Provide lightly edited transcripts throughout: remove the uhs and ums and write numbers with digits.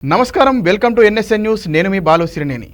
నమస్కారం welcome to NSN news నేను మీ బాలు సిరినేని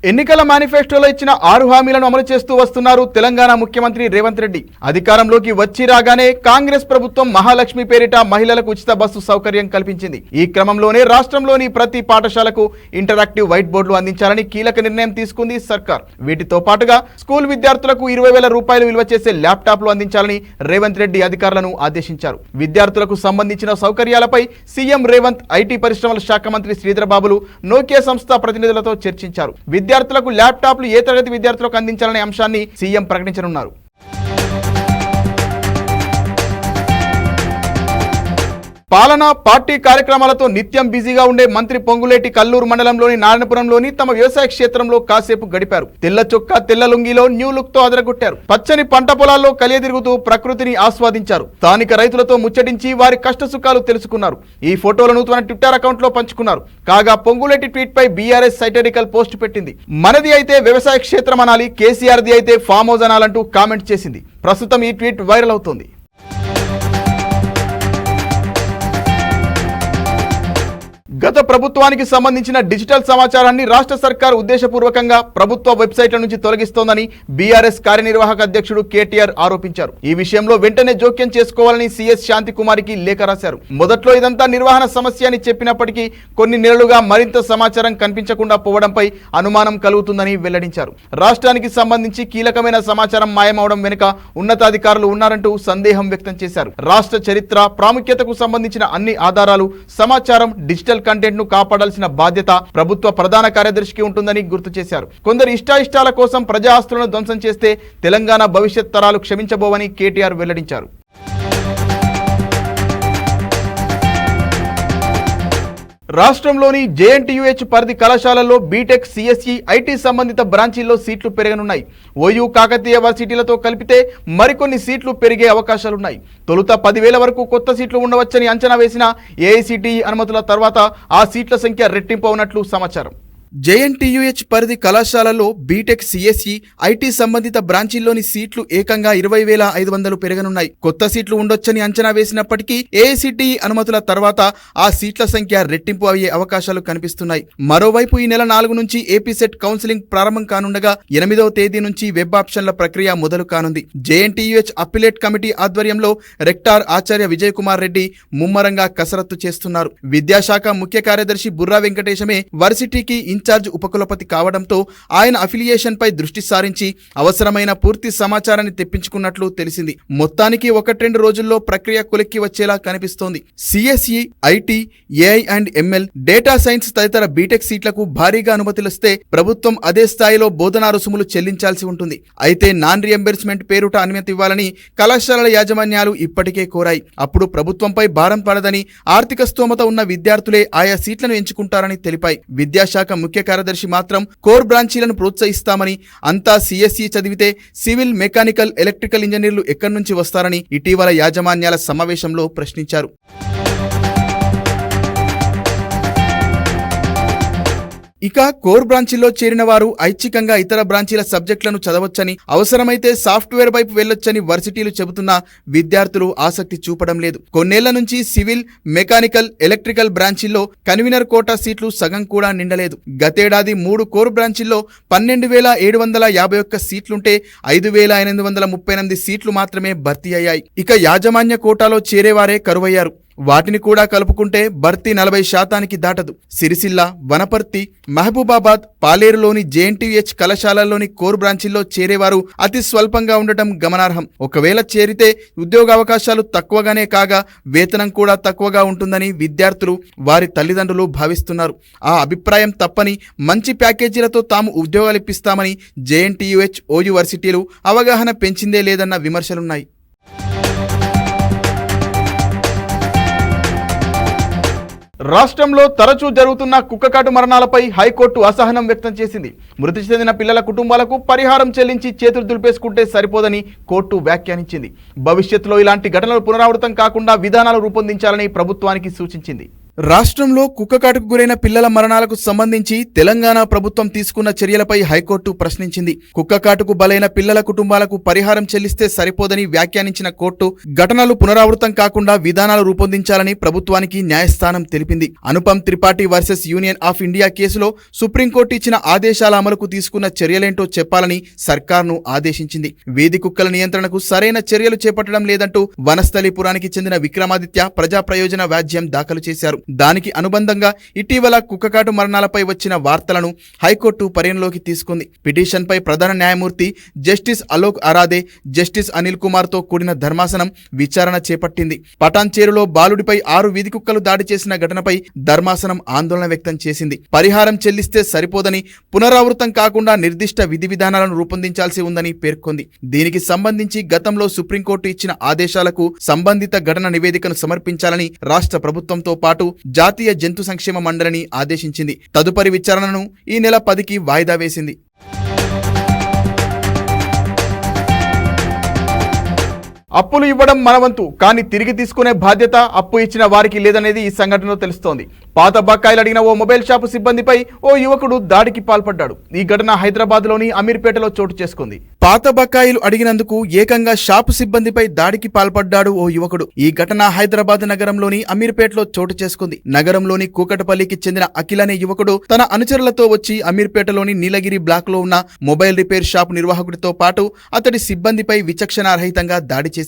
ఎన్నికల మేనిఫెస్టోలో ఇచ్చిన 6 హామీలను అమలు చేస్తూ వస్తున్నారు తెలంగాణ ముఖ్యమంత్రి రేవంత్ రెడ్డి అధికారంలోకి వచ్చి రాగానే కాంగ్రెస్ ప్రభుత్వం మహాలక్ష్మి పేరిట మహిళలకు ఉచిత బస్సు సౌకర్యం కల్పించింది ఈ క్రమంలోనే రాష్ట్రంలోని ప్రతి పాఠశాలకు ఇంటరాక్టివ్ వైట్ బోర్డులు అందించాలని కీలక నిర్ణయం తీసుకుంది సర్కార్ వీటితో పాటుగా స్కూల్ విద్యార్థులకు 20,000 రూపాయలు విలువ చేసే ల్యాప్టాప్లు అందించాలని రేవంత్ రెడ్డి అధికారులను ఆదేశించారు విద్యార్థులకు సంబంధించిన సౌకర్యాలపై సీఎం రేవంత్ ఐటీ పరిశ్రమల శాఖ మంత్రి శ్రీధర్ బాబులు నోకియా సంస్థ ప్రతినిధులతో చర్చించారు విద్యార్థులకు ల్యాప్టాప్లు ఏ తరగతి విద్యార్థులకు అందించాలనే అంశాన్ని సీఎం ప్రకటించనున్నారు పాలన పార్టీ కార్యక్రమాలతో నిత్యం బిజీగా ఉండే మంత్రి పొంగులేటి కల్లూరు మండలంలోని నారాయణపురంలోని తమ వ్యవసాయ క్షేత్రంలో కాసేపు గడిపారు తెల్ల చొక్కా తెల్ల లుంగిలో న్యూ లుక్ తో అదరగొట్టారు పచ్చని పంట పొలాల్లో కలియదిరుగుతూ ప్రకృతిని ఆస్వాదించారు స్థానిక రైతులతో ముచ్చటించి వారి కష్టసుఖాలు తెలుసుకున్నారు ఈ ఫోటోలను తన ట్విట్టర్ అకౌంట్ లో పంచుకున్నారు కాగా పొంగులేటి ట్వీట్ పై బీఆర్ఎస్ సైటరికల్ పోస్ట్ పెట్టింది మనది అయితే వ్యవసాయ క్షేత్రం అనాలి కేసీఆర్ది అయితే ఫామ్ హౌస్ అనాలంటూ కామెంట్ చేసింది ప్రస్తుతం ఈ ట్వీట్ వైరల్ అవుతోంది గత ప్రభుత్వానికి సంబంధించిన డిజిటల్ సమాచారాన్ని రాష్ట్ర సర్కార్ ఉద్దేశపూర్వకంగా ప్రభుత్వ వెబ్సైట్ల నుంచి తొలగిస్తోందని బీఆర్ఎస్ కార్యనిర్వాహక అధ్యక్షుడు కేటీఆర్ ఆరోపించారు ఈ విషయంలో వెంటనే జోక్యం చేసుకోవాలని సీఎస్ శాంతికుమారికి లేఖ రాశారు మొదట్లో ఇదంతా నిర్వహణ సమస్య అని చెప్పినప్పటికీ కొన్ని నెలలుగా మరింత సమాచారం కనిపించకుండా పోవడంపై అనుమానం కలుగుతుందని వెల్లడించారు రాష్ట్రానికి సంబంధించి కీలకమైన సమాచారం మాయమవడం వెనుక ఉన్నతాధికారులు ఉన్నారంటూ సందేహం వ్యక్తం చేశారు రాష్ట్ర చరిత్ర ప్రాముఖ్యతకు సంబంధించిన అన్ని ఆధారాలు సమాచారం డిజిటల్ కంటెంట్ ను కాపాడాల్సిన బాధ్యత ప్రభుత్వ ప్రధాన కార్యదర్శికి ఉంటుందని గుర్తు చేశారు కొందరు ఇష్టాయిష్టాల కోసం ప్రజా ఆస్తులను ధ్వంసం చేస్తే తెలంగాణ భవిష్యత్ తరాలు క్షమించబోవని కేటీఆర్ వెల్లడించారు రాష్ట్రంలోని జేఎన్టీయూహెచ్ పరిధి కళాశాలల్లో బీటెక్ సిఎస్ఈ ఐటీ సంబంధిత బ్రాంచీల్లో సీట్లు పెరగనున్నాయి ఓయూ కాకతీయ వర్సిటీలతో కలిపితే మరికొన్ని సీట్లు పెరిగే అవకాశాలున్నాయి తొలుత 10,000 వరకు కొత్త సీట్లు ఉండవచ్చని అంచనా వేసిన ఏఐసిటిఈ అనుమతుల తర్వాత ఆ సీట్ల సంఖ్య రెట్టింపు అవునట్లు సమాచారం జేఎన్టీయూహెచ్ పరిధి కళాశాలలో బీటెక్ సిఎస్ఈ ఐటీ సంబంధిత బ్రాంచీల్లోని సీట్లు ఏకంగా 20,500 పెరగనున్నాయి కొత్త సీట్లు ఉండొచ్చని అంచనా వేసినప్పటికీ ఏఐసిటిఈ అనుమతుల తర్వాత ఆ సీట్ల సంఖ్య రెట్టింపు అయ్యే అవకాశాలు కనిపిస్తున్నాయి మరోవైపు ఈ నెల 4 నుంచి ఏపీ సెట్ కౌన్సిలింగ్ ప్రారంభం కానుండగా 8వ తేదీ నుంచి వెబ్ ఆప్షన్ల ప్రక్రియ మొదలు కానుంది జేఎన్టీయూహెచ్ అప్పిలేట్ కమిటీ ఆధ్వర్యంలో రెక్టార్ ఆచార్య విజయ్ కుమార్ రెడ్డి ముమ్మరంగా కసరత్తు చేస్తున్నారు విద్యాశాఖ ముఖ్య కార్యదర్శి బుర్రా వెంకటేశమే వర్సిటీకి ఇన్ఛార్జ్ ఉపకులపతి కావడంతో ఆయన అఫిలియేషన్ పై దృష్టి సారించి అవసరమైన పూర్తి సమాచారాన్ని తెప్పించుకున్నట్లు తెలిసింది మొత్తానికి 1-2 రోజుల్లో ప్రక్రియ కొలిక్కి వచ్చేలా కనిపిస్తోంది CSE IT AI and ML data science తదితర బీటెక్ సీట్లకు భారీగా అనుమతులిస్తే ప్రభుత్వం అదే స్థాయిలో బోధనా రుసుములు చెల్లించాల్సి ఉంటుంది అయితే నాన్ రియంబర్స్మెంట్ పేరుట అనుమతి ఇవ్వాలని కళాశాలల యాజమాన్యాలు ఇప్పటికే కోరాయి అప్పుడు ప్రభుత్వంపై భారం పడదని ఆర్థిక స్తోమత ఉన్న విద్యార్థులే ఆయా సీట్లను ఎంచుకుంటారని తెలిపాయి విద్యాశాఖ ముఖ్య కార్యదర్శి మాత్రం కోర్ బ్రాంచీలను ప్రోత్సహిస్తామని అంతా సిఎస్ఈ చదివితే సివిల్ మెకానికల్ ఎలక్ట్రికల్ ఇంజనీర్లు ఎక్కడి నుంచి వస్తారని ఇటీవల యాజమాన్యాల సమావేశంలో ప్రశ్నించారు ఇక కోర్ బ్రాంచీల్లో చేరిన వారు ఐచ్ఛికంగా ఇతర బ్రాంచీల సబ్జెక్టులను చదవచ్చని అవసరమైతే సాఫ్ట్వేర్ వైపు వెళ్లొచ్చని వర్సిటీలు చెబుతున్నా విద్యార్థులు ఆసక్తి చూపడం లేదు కొన్నేళ్ల నుంచి సివిల్ మెకానికల్ ఎలక్ట్రికల్ బ్రాంచీల్లో కన్వీనర్ కోటా సీట్లు సగం కూడా నిండలేదు గతేడాది 3 కోర్ బ్రాంచీల్లో 12,751 సీట్లుంటే 5,838 సీట్లు మాత్రమే భర్తీ అయ్యాయి ఇక యాజమాన్య కోటాలో చేరేవారే కరువయ్యారు వాటిని కూడా కలుపుకుంటే భర్తీ 40% దాటదు సిరిసిల్ల వనపర్తి మహబూబాబాద్ పాలేరులోని జేఎన్టీయూహెచ్ కళాశాలలోని కోర్ బ్రాంచీల్లో చేరేవారు అతి స్వల్పంగా ఉండటం గమనార్హం ఒకవేళ చేరితే ఉద్యోగావకాశాలు తక్కువగానే కాగా వేతనం కూడా తక్కువగా ఉంటుందని విద్యార్థులు వారి తల్లిదండ్రులు భావిస్తున్నారు ఆ అభిప్రాయం తప్పని మంచి ప్యాకేజీలతో తాము ఉద్యోగాలు ఇప్పిస్తామని జేఎన్టీయూహెచ్ ఓయూ వర్సిటీలు అవగాహన పెంచిందే లేదన్న విమర్శలున్నాయి రాష్ట్రంలో తరచూ జరుగుతున్న కుక్కకాటు మరణాలపై హైకోర్టు అసహనం వ్యక్తం చేసింది మృతి చెందిన పిల్లల కుటుంబాలకు పరిహారం చెల్లించి చేతులు దులిపేసుకుంటే సరిపోదని కోర్టు వ్యాఖ్యానించింది భవిష్యత్తులో ఇలాంటి ఘటనలు పునరావృతం కాకుండా విధానాలు రూపొందించాలని ప్రభుత్వానికి సూచించింది రాష్ట్రంలో కుక్కకాటుకు గురైన పిల్లల మరణాలకు సంబంధించి తెలంగాణ ప్రభుత్వం తీసుకున్న చర్యలపై హైకోర్టు ప్రశ్నించింది. కుక్కకాటుకు బలైన పిల్లల కుటుంబాలకు పరిహారం చెల్లిస్తే సరిపోదని వ్యాఖ్యానించిన కోర్టు ఘటనలు పునరావృతం కాకుండా విధానాలు రూపొందించాలని ప్రభుత్వానికి న్యాయస్థానం తెలిపింది. Anupam Tripathi versus union of India కేసులో సుప్రీంకోర్టు ఇచ్చిన ఆదేశాల అమలుకు తీసుకున్న చర్యలేంటో చెప్పాలని సర్కార్ను ఆదేశించింది. వీధి కుక్కల నియంత్రణకు సరైన చర్యలు చేపట్టడం లేదంటూ వనస్థలీపురానికి చెందిన విక్రమాదిత్య ప్రజా ప్రయోజన వ్యాజ్యం దాఖలు చేశారు. దానికి అనుబంధంగా ఇటీవల కుక్కకాటు మరణాలపై వచ్చిన వార్తలను హైకోర్టు పరిగణలోకి తీసుకుంది. పిటిషన్పై ప్రధాన న్యాయమూర్తి జస్టిస్ అలోక్ అరాదే, జస్టిస్ అనిల్ కుమార్ తో కూడిన ధర్మాసనం విచారణ చేపట్టింది. పటాన్చేరులో బాలుడిపై 6 వీధి కుక్కలు దాడి చేసిన ఘటనపై ధర్మాసనం ఆందోళన వ్యక్తం చేసింది. పరిహారం చెల్లిస్తే సరిపోదని, పునరావృతం కాకుండా నిర్దిష్ట విధి విధానాలను రూపొందించాల్సి ఉందని పేర్కొంది. దీనికి సంబంధించి గతంలో సుప్రీంకోర్టు ఇచ్చిన ఆదేశాలకు సంబంధిత ఘటన నివేదికను సమర్పించాలని రాష్ట్ర ప్రభుత్వంతో పాటు జాతీయ జంతు సంక్షేమ మండలిని ఆదేశించింది. తదుపరి విచారణను ఈ నెల 10కి వాయిదా వేసింది. అప్పులు ఇవ్వడం మనవంతు, కానీ తిరిగి తీసుకునే బాధ్యత అప్పు ఇచ్చిన వారికి లేదనేది ఈ సంఘటనలో తెలుస్తోంది. పాత బకాయిలు అడిగిన ఓ మొబైల్ షాపు సిబ్బందిపై ఓ యువకుడు దాడికి పాల్పడ్డాడు. ఈ ఘటన హైదరాబాద్లోని అమీర్పేటలో చోటు చేసుకుంది. పాత బకాయిలు అడిగినందుకు ఏకంగా షాపు సిబ్బందిపై దాడికి పాల్పడ్డాడు ఓ యువకుడు. ఈ ఘటన హైదరాబాద్ నగరంలోని అమీర్పేటలో చోటు చేసుకుంది. నగరంలోని కూకటపల్లికి చెందిన అఖిల్ అనే యువకుడు తన అనుచరులతో వచ్చి అమీర్పేటలోని నీలగిరి బ్లాక్ లో ఉన్న మొబైల్ రిపేర్ షాప్ నిర్వాహకుడితో పాటు అతడి సిబ్బందిపై విచక్షణారహితంగా దాడి చేశాడు.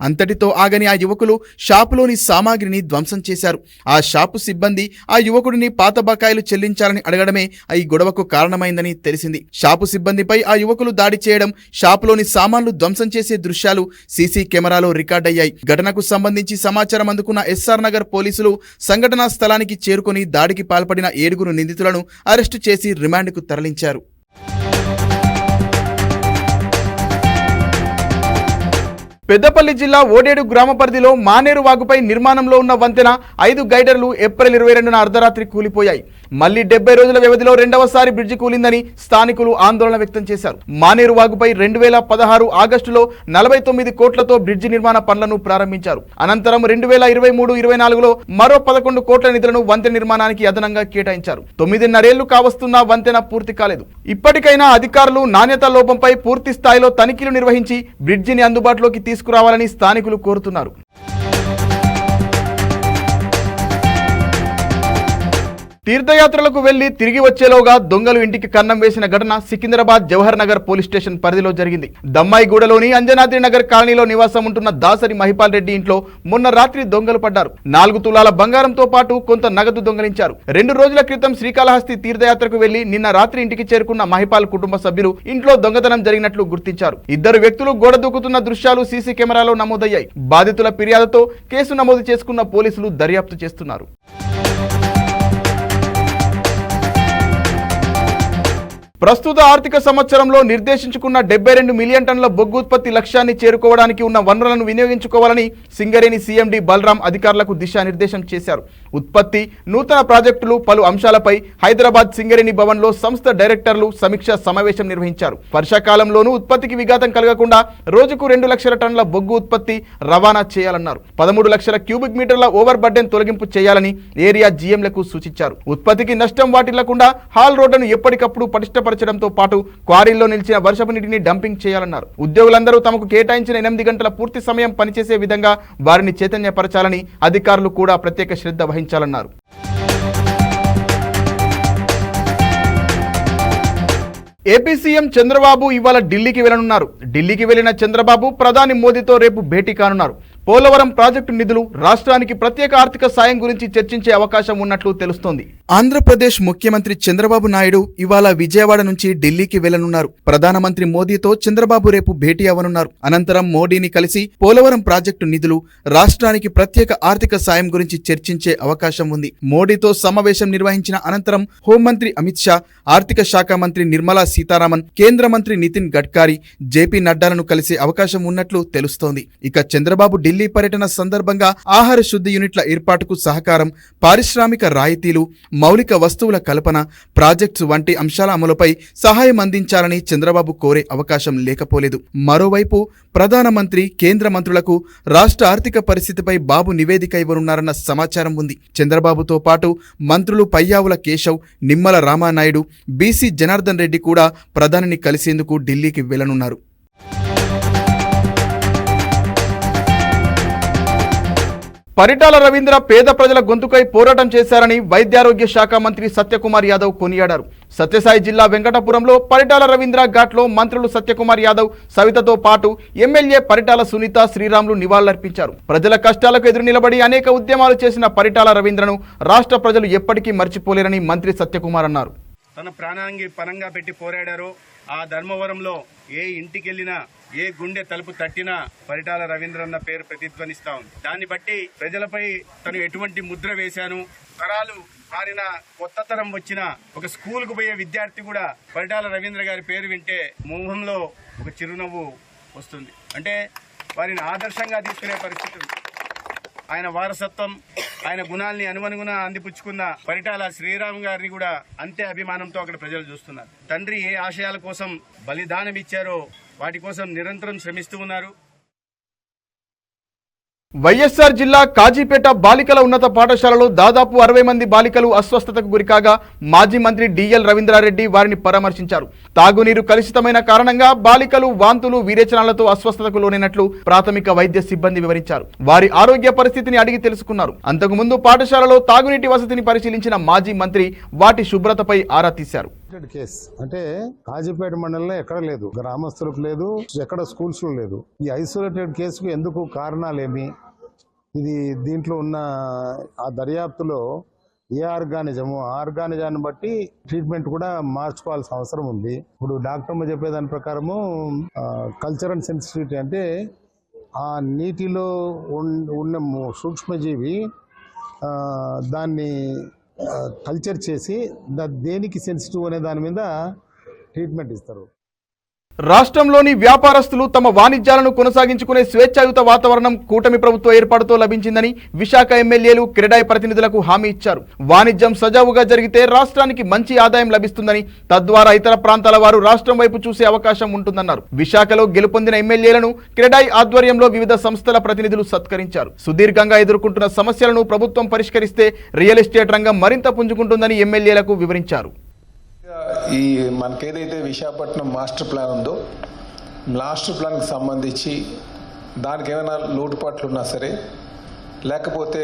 అంతటితో ఆగని ఆ యువకులు షాపులోని సామాగ్రిని ధ్వంసం చేశారు. ఆ షాపు సిబ్బంది ఆ యువకుడిని పాత బకాయిలు చెల్లించాలని అడగడమే ఈ గొడవకు కారణమైందని తెలిసింది. షాపు సిబ్బందిపై ఆ యువకులు దాడి చేయడం, షాపులోని సామాన్లు ధ్వంసం చేసే దృశ్యాలు సీసీ కెమెరాలో రికార్డయ్యాయి. ఘటనకు సంబంధించి సమాచారం అందుకున్న ఎస్ఆర్ నగర్ పోలీసులు సంఘటనా స్థలానికి చేరుకుని దాడికి పాల్పడిన 7 నిందితులను అరెస్టు చేసి రిమాండ్కు తరలించారు. పెద్దపల్లి జిల్లా ఓడేడు గ్రామ పరిధిలో మానేరు వాగుపై నిర్మాణంలో ఉన్న వంతెన 5 గైడర్లు ఏప్రిల్ 22న అర్ధరాత్రి కూలిపోయాయి. మళ్లీ 70 రోజుల వ్యవధిలో రెండవసారి బ్రిడ్జి కూలిందని స్థానికులు ఆందోళన వ్యక్తం చేశారు. మానేరు వాగుపై 2016 ఆగస్టులో 49 కోట్లతో బ్రిడ్జి నిర్మాణ పనులను ప్రారంభించారు. అనంతరం 2023-24లో మరో 11 కోట్ల నిధులను వంతెన నిర్మాణానికి అదనంగా కేటాయించారు. 9.5 ఏళ్లు కావస్తున్నా వంతెన పూర్తి కాలేదు. ఇప్పటికైనా అధికారులు నాణ్యత లోపంపై పూర్తి స్థాయిలో తనిఖీలు నిర్వహించి బ్రిడ్జిని అందుబాటులోకి తీసుకురావాలని స్థానికులు కోరుతున్నారు. తీర్థయాత్రలకు వెళ్లి తిరిగి వచ్చేలోగా దొంగలు ఇంటికి కన్నం వేసిన ఘటన సికింద్రాబాద్ జవహర్ నగర్ పోలీస్ స్టేషన్ పరిధిలో జరిగింది. దమ్మాయిగూడలోని అంజనాద్రి నగర్ కాలనీలో నివాసం ఉంటున్న దాసరి మహిపాల్ రెడ్డి ఇంట్లో మొన్న రాత్రి దొంగలు పడ్డారు. 4 తులాల బంగారంతో పాటు కొంత నగదు దొంగలించారు. 2 రోజుల క్రితం శ్రీకాళహస్తి తీర్థయాత్రకు వెళ్లి నిన్న రాత్రి ఇంటికి చేరుకున్న మహిపాల్ కుటుంబ సభ్యులు ఇంట్లో దొంగతనం జరిగినట్లు గుర్తించారు. 2 వ్యక్తులు గోడ దూకుతున్న దృశ్యాలు సీసీ కెమెరాలో నమోదయ్యాయి. బాధితుల ఫిర్యాదుతో కేసు నమోదు చేసుకున్న పోలీసులు దర్యాప్తు చేస్తున్నారు. ప్రస్తుత ఆర్థిక సంవత్సరంలో నిర్దేశించుకున్న 72 మిలియన్ టన్నుల బొగ్గు ఉత్పత్తి లక్ష్యాన్ని చేరుకోవడానికి ఉన్న వనరులను వినియోగించుకోవాలని సింగరేణి సీఎండీ బలరాం అధికారులకు దిశానిర్దేశం చేశారు. ఉత్పత్తి, నూతన ప్రాజెక్టులు పలు అంశాలపై హైదరాబాద్ సింగరేణి భవన్లో సంస్థ డైరెక్టర్లు సమీక్షా సమావేశం నిర్వహించారు. వర్షాకాలంలోనూ ఉత్పత్తికి విఘాతం కలగకుండా రోజుకు 2 లక్షల టన్నుల బొగ్గు ఉత్పత్తి రవాణా చేయాలన్నారు. 13 లక్షల క్యూబిక్ మీటర్ల ఓవర్ బర్డెన్ తొలగింపు చేయాలని ఏరియా జీఎంలకు సూచించారు. ఉత్పత్తికి నష్టం వాటిల్లకుండా హాల్ రోడ్డును ఎప్పటికప్పుడు పటిష్టపరచడంతో పాటు క్వారీల్లో నిలిచిన వర్షపు నీటిని డంపింగ్ చేయాలన్నారు. ఉద్యోగులందరూ తమకు కేటాయించిన 8 గంటల పూర్తి సమయం పనిచేసే విధంగా వారిని చైతన్యపరచాలని అధికారులు కూడా ప్రత్యేక శ్రద్ధ వహించాలన్నారు. ఏపీ సీఎం చంద్రబాబు ఇవాళ ఢిల్లీకి వెళ్లనున్నారు. ఢిల్లీకి వెళ్లిన చంద్రబాబు ప్రధాని మోదీతో రేపు భేటీ కానున్నారు. పోలవరం ప్రాజెక్టు నిధులు, రాష్ట్రానికి ప్రత్యేక ఆర్థిక సాయం గురించి చర్చించే అవకాశం ఉన్నట్లు తెలుస్తోంది. ఆంధ్రప్రదేశ్ ముఖ్యమంత్రి చంద్రబాబు నాయుడు ఇవాళ విజయవాడ నుంచి ఢిల్లీకి వెళ్లనున్నారు. ప్రధానమంత్రి మోదీతో చంద్రబాబు రేపు భేటీ అవ్వనున్నారు. అనంతరం మోడీని కలిసి పోలవరం ప్రాజెక్టు నిధులు, రాష్ట్రానికి ప్రత్యేక ఆర్థిక సాయం గురించి చర్చించే అవకాశం ఉంది. మోడీతో సమావేశం నిర్వహించిన అనంతరం హోంమంత్రి అమిత్ షా, ఆర్థిక శాఖ మంత్రి నిర్మలా సీతారామన్, కేంద్ర మంత్రి నితిన్ గడ్కరీ, జేపీ నడ్డాలను కలిసే అవకాశం ఉన్నట్లు తెలుస్తోంది. ఇక చంద్రబాబు ఢిల్లీ ఢిల్లీ పర్యటన సందర్భంగా ఆహార శుద్ధి యూనిట్ల ఏర్పాటుకు సహకారం, పారిశ్రామిక రాయితీలు, మౌలిక వస్తువుల కల్పన, ప్రాజెక్ట్స్ వంటి అంశాల అమలుపై సహాయం అందించాలని చంద్రబాబు కోరే అవకాశం లేకపోలేదు. మరోవైపు ప్రధానమంత్రి, కేంద్ర మంత్రులకు రాష్ట్ర ఆర్థిక పరిస్థితిపై బాబు నివేదిక ఇవ్వనున్నారన్న సమాచారం ఉంది. చంద్రబాబుతో పాటు మంత్రులు పయ్యావుల కేశవ్, నిమ్మల రామానాయుడు, బీసీ జనార్దన్ రెడ్డి కూడా ప్రధానిని కలిసేందుకు ఢిల్లీకి వెళ్లనున్నారు. పరిటాల రవీంద్ర పేద ప్రజల గొంతుకై పోరాటం చేశారని వైద్యారోగ్య శాఖ మంత్రి సత్యకుమార్ యాదవ్ కొనియాడారు. సత్యసాయి జిల్లా వెంకటపురంలో పరిటాల రవీంద్ర ఘాట్లో మంత్రులు సత్యకుమార్ యాదవ్, సవితతో పాటు ఎమ్మెల్యే పరిటాల సునీత, శ్రీరాములు నివాళులర్పించారు. ప్రజల కష్టాలకు ఎదురు నిలబడి అనేక ఉద్యమాలు చేసిన పరిటాల రవీంద్రను రాష్ట్ర ప్రజలు ఎప్పటికీ మర్చిపోలేరని మంత్రి సత్యకుమార్ అన్నారు. తన ప్రాణానికి పరంగా పెట్టి పోరాడారు. ఆ ధర్మవరంలో ఏ ఇంటికి వెళ్ళినా, ఏ గుండె తలుపు తట్టినా పరిటాల రవీంద్ర అన్న పేరు ప్రతిధ్వనిస్తా ఉంది. దాన్ని బట్టి ప్రజలపై తను ఎటువంటి ముద్ర వేశాను, తరాలు మారిన కొత్త తరం వచ్చిన ఒక స్కూల్ కు పోయే విద్యార్థి కూడా పరిటాల రవీంద్ర గారి పేరు వింటే మొహంలో ఒక చిరునవ్వు వస్తుంది. అంటే వారిని ఆదర్శంగా తీసుకునే పరిస్థితి ఉంది. ఆయన వారసత్వం, ఆయన గుణాల్ని అనువనుగుణ అందిపుచ్చుకున్న పరిటాల శ్రీరామ్ గారిని కూడా అంతే అభిమానంతో అక్కడ ప్రజలు చూస్తున్నారు. తండ్రి ఏ ఆశయాల కోసం బలిదానం ఇచ్చారో వాటి కోసం నిరంతరం శ్రమిస్తూ ఉన్నారు. వైఎస్ఆర్ జిల్లా కాజీపేట బాలికల ఉన్నత పాఠశాలలో దాదాపు 60 మంది బాలికలు అస్వస్థతకు గురికాగా మాజీ మంత్రి డిఎల్ రవీంద్రారెడ్డి వారిని పరామర్శించారు. తాగునీరు కలుషితమైన కారణంగా బాలికలు వాంతులు, విరేచనాలతో అస్వస్థతకు లోనైనట్లు ప్రాథమిక వైద్య సిబ్బంది వివరించారు. వారి ఆరోగ్య పరిస్థితిని అడిగి తెలుసుకున్నారు. అంతకుముందు పాఠశాలలో తాగునీటి వసతిని పరిశీలించిన మాజీ మంత్రి వాటి శుభ్రతపై ఆరా తీశారు. కేసు అంటే కాజీపేట మండలంలో ఎక్కడ లేదు, గ్రామస్తులకు లేదు, ఎక్కడ స్కూల్స్ లో లేదు. ఈ ఐసోలేటెడ్ కేసుకు ఎందుకు కారణాలేమి, ఇది దీంట్లో ఉన్న ఆ దర్యాప్తులో ఏ ఆర్గానిజాన్ని బట్టి ట్రీట్మెంట్ కూడా మార్చుకోవాల్సిన అవసరం ఉంది. ఇప్పుడు డాక్టర్లు చెప్పేదాని ప్రకారము కల్చరల్ సెన్సిటివిటీ అంటే ఆ నీటిలో ఉన్న సూక్ష్మజీవి దాన్ని కల్చర్ చేసి దేనికి సెన్సిటివ్ అనే దాని మీద ట్రీట్మెంట్ ఇస్తారు. రాష్ట్రంలోని వ్యాపారస్తులు తమ వాణిజ్యాలను కొనసాగించుకునే స్వేచ్ఛాయుత వాతావరణం కూటమి ప్రభుత్వ ఏర్పాటుతో లభించిందని విశాఖ ఎమ్మెల్యేలు క్రెడాయ్ ప్రతినిధులకు హామీ ఇచ్చారు. వాణిజ్యం సజావుగా జరిగితే రాష్ట్రానికి మంచి ఆదాయం లభిస్తుందని, తద్వారా ఇతర ప్రాంతాల వారు రాష్ట్రం వైపు చూసే అవకాశం ఉంటుందన్నారు. విశాఖలో గెలుపొందిన ఎమ్మెల్యేలను క్రెడాయ్ ఆధ్వర్యంలో వివిధ సంస్థల ప్రతినిధులు సత్కరించారు. సుదీర్ఘంగా ఎదుర్కొంటున్న సమస్యలను ప్రభుత్వం పరిష్కరిస్తే రియల్ ఎస్టేట్ రంగం మరింత పుంజుకుంటుందని ఎమ్మెల్యేలకు వివరించారు. ఈ మనకేదైతే విశాఖపట్నం మాస్టర్ ప్లాన్ ఉందో, మాస్టర్ ప్లాన్కి సంబంధించి దానికి ఏమైనా లోటుపాట్లు ఉన్నా సరే, లేకపోతే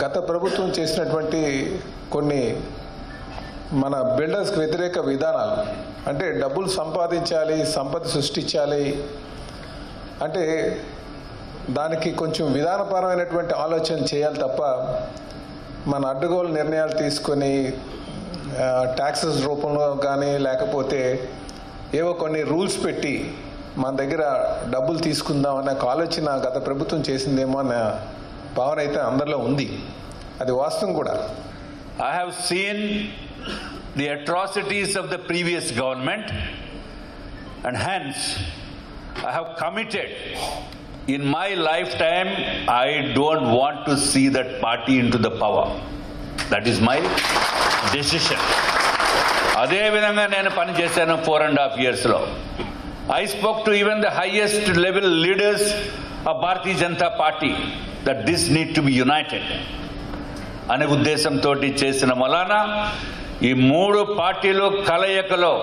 గత ప్రభుత్వం చేసినటువంటి కొన్ని మన బిల్డర్స్కి వ్యతిరేక విధానాలు, అంటే డబ్బులు సంపాదించాలి, సంపద సృష్టించాలి అంటే దానికి కొంచెం విధానపరమైనటువంటి ఆలోచన చేయాలి తప్ప మన అడ్డగోలు నిర్ణయాలు తీసుకొని ట్యాక్సెస్ రూపంలో కానీ లేకపోతే ఏవో కొన్ని రూల్స్ పెట్టి మన దగ్గర డబ్బులు తీసుకుందాం అనే ఆలోచన గత ప్రభుత్వం చేసిందేమో అనే భావన అయితే అందరిలో ఉంది. అది వాస్తవం కూడా. I have seen the atrocities of the previous government and hence I have committed in my lifetime I don't want to see that party into the power. That is my decision. అదే విధంగా నేను పని చేశాను 4.5 years లో. I spoke to even the highest level leaders of Bharatiya Janata Party that this need to be united అనే ఉద్దేశంతో చేసిన వలన ఈ 3 పార్టీలు కలయికలో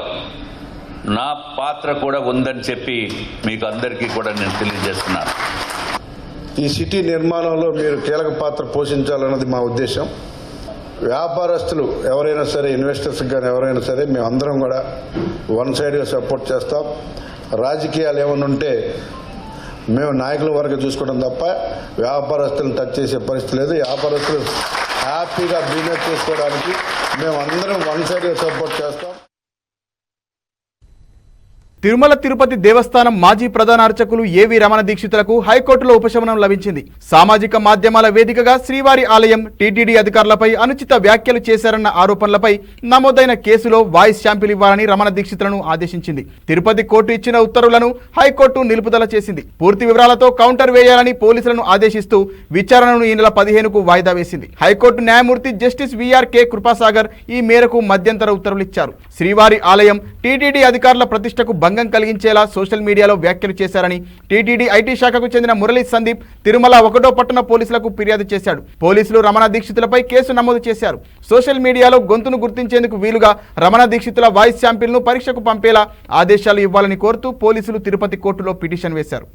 నా పాత్ర కూడా ఉందని చెప్పి మీకు అందరికీ కూడా నేను తెలియజేస్తున్నాను. ఈ సిటీ నిర్మాణంలో మీరు కీలక పాత్ర పోషించాలన్నది మా ఉద్దేశం. వ్యాపారస్తులు ఎవరైనా సరే, ఇన్వెస్టర్స్ కానీ ఎవరైనా సరే, మేమందరం కూడా వన్ సైడ్గా సపోర్ట్ చేస్తాం. రాజకీయాలు ఏమైనా ఉంటే మేము నాయకుల వరకు చూసుకోవడం తప్ప వ్యాపారస్తులను టచ్ చేసే పరిస్థితి లేదు. వ్యాపారస్తులు హ్యాపీగా బిజినెస్ చేసుకోవడానికి మేము అందరం వన్ సైడ్గా సపోర్ట్ చేస్తాం. తిరుమల తిరుపతి దేవస్థానం మాజీ ప్రధాన అర్చకులు ఏవి రమణ దీక్షితులకు హైకోర్టులో ఉపశమనం లభించింది. సామాజిక మాధ్యమాల వేదికగా శ్రీవారి ఆలయం టీటీడీ అధికారులపై అనుచిత వ్యాఖ్యలు చేశారన్న ఆరోపణలపై నమోదైన కేసులో వాయిస్ శాంపిల్ ఇవ్వాలని రమణ దీక్షితులను ఆదేశించింది. తిరుపతి కోర్టు ఇచ్చిన ఉత్తర్వులను హైకోర్టు నిలుపుదల చేసింది. పూర్తి వివరాలతో కౌంటర్ వేయాలని పోలీసులను ఆదేశిస్తూ విచారణను ఈ నెల 15కు వాయిదా వేసింది. హైకోర్టు న్యాయమూర్తి జస్టిస్ విఆర్కే కృపాసాగర్ ఈ మేరకు మధ్యంతర ఉత్తర్వులిచ్చారు. శ్రీవారి ఆలయం టీటీడీ అధికారుల ప్రతిష్టకు భంగం కలిగించేలా సోషల్ మీడియాలో వ్యాఖ్యలు చేశారని టీటీడీ ఐటీ శాఖకు చెందిన మురళీ సందీప్ తిరుమల 1వ పట్టణ పోలీసులకు ఫిర్యాదు చేశాడు. పోలీసులు రమణ దీక్షితులపై కేసు నమోదు చేశారు. సోషల్ మీడియాలో గొంతును గుర్తించేందుకు వీలుగా రమణ దీక్షితుల వాయిస్ శాంపిల్ను పరీక్షకు పంపేలా ఆదేశాలు ఇవ్వాలని కోరుతూ పోలీసులు తిరుపతి కోర్టులో పిటిషన్ వేశారు.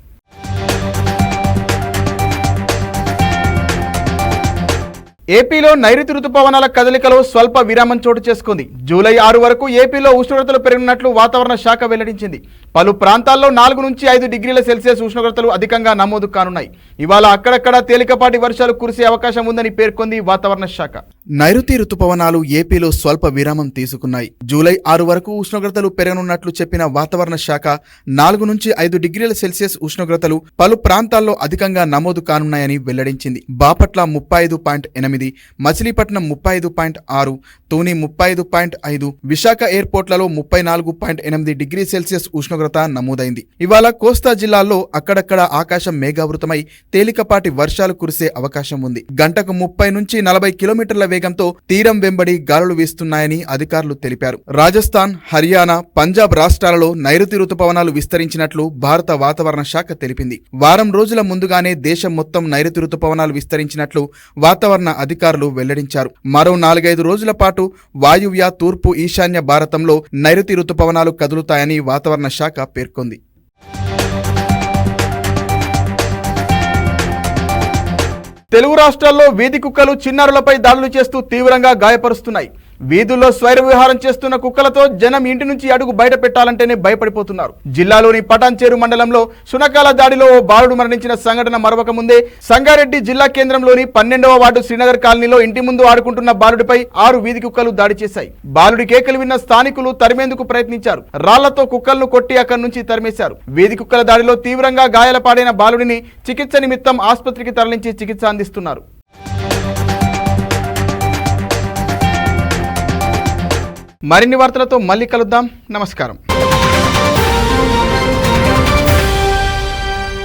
ఏపీలో నైరుతి రుతుపవనాల కదలికలో స్వల్ప విరామం చోటు చేసుకుంది. జూలై 6 వరకు ఏపీలో ఉష్ణోగ్రతలు పెరగనున్నట్లు వాతావరణ శాఖ వెల్లడించింది. పలు ప్రాంతాల్లో 4 నుంచి 5 డిగ్రీల సెల్సియస్ ఉష్ణోగ్రతలు అధికంగా నమోదు కానున్నాయి. ఇవాళ అక్కడక్కడ తేలికపాటి వర్షాలు కురిసే అవకాశం ఉందని పేర్కొంది వాతావరణ శాఖ. నైరుతి రుతుపవనాలు ఏపీలో స్వల్ప విరామం తీసుకున్నాయి. జూలై 6 వరకు ఉష్ణోగ్రతలు పెరగనున్నట్లు చెప్పిన వాతావరణ శాఖ 4 నుంచి 5 డిగ్రీల సెల్సియస్ ఉష్ణోగ్రతలు పలు ప్రాంతాల్లో అధికంగా నమోదు కానున్నాయని వెల్లడించింది. బాపట్ల 35.8, మచిలీపట్నం 35.6, తూని 35.5, విశాఖ ఎయిర్పోర్ట్లలో 34.8 డిగ్రీ సెల్సియస్ ఉష్ణోగ్రత నమోదైంది. ఇవాళ కోస్తా జిల్లాల్లో అక్కడక్కడ ఆకాశం మేఘావృతమై తేలికపాటి వర్షాలు కురిసే అవకాశం ఉంది. గంటకు 30 నుంచి 40 కిలోమీటర్ల వేగంతో తీరం వెంబడి గాలులు వీస్తున్నాయని అధికారులు తెలిపారు. రాజస్థాన్, హర్యానా, పంజాబ్ రాష్ట్రాలలో నైరుతి రుతుపవనాలు విస్తరించినట్లు భారత వాతావరణ శాఖ తెలిపింది. వారం రోజుల ముందుగానే దేశం మొత్తం నైరుతి రుతుపవనాలు విస్తరించినట్లు వాతావరణ అధికారులు వెల్లడించారు. మరో 4-5 రోజుల పాటు వాయువ్య, తూర్పు, ఈశాన్య భారతంలో నైరుతి రుతుపవనాలు కదులుతాయని వాతావరణ శాఖ పేర్కొంది. తెలుగు రాష్ట్రాల్లో వీధి కుక్కలు చిన్నారులపై దాడులు చేస్తూ తీవ్రంగా గాయపరుస్తున్నాయి. వీధుల్లో స్వైర విహారం చేస్తున్న కుక్కలతో జనం ఇంటి నుంచి అడుగు బయట పెట్టాలంటేనే భయపడిపోతున్నారు. జిల్లాలోని పటాన్చేరు మండలంలో శునకాల దాడిలో ఓ బాలుడు మరణించిన సంఘటన మరవక ముందే సంగారెడ్డి జిల్లా కేంద్రంలోని 12వ వార్డు శ్రీనగర్ కాలనీలో ఇంటి ముందు ఆడుకుంటున్న బాలుడిపై 6 వీధి కుక్కలు దాడి చేశాయి. బాలుడి కేకలు విన్న స్థానికులు తరిమేందుకు ప్రయత్నించారు. రాళ్లతో కుక్కలను కొట్టి అక్కడి నుంచి తరిమేశారు. వీధి కుక్కల దాడిలో తీవ్రంగా గాయాల పాడైన బాలుడిని చికిత్స నిమిత్తం ఆసుపత్రికి తరలించి చికిత్స అందిస్తున్నారు. మరిన్ని వార్తలతో మళ్ళీ కలుద్దాం. నమస్కారం.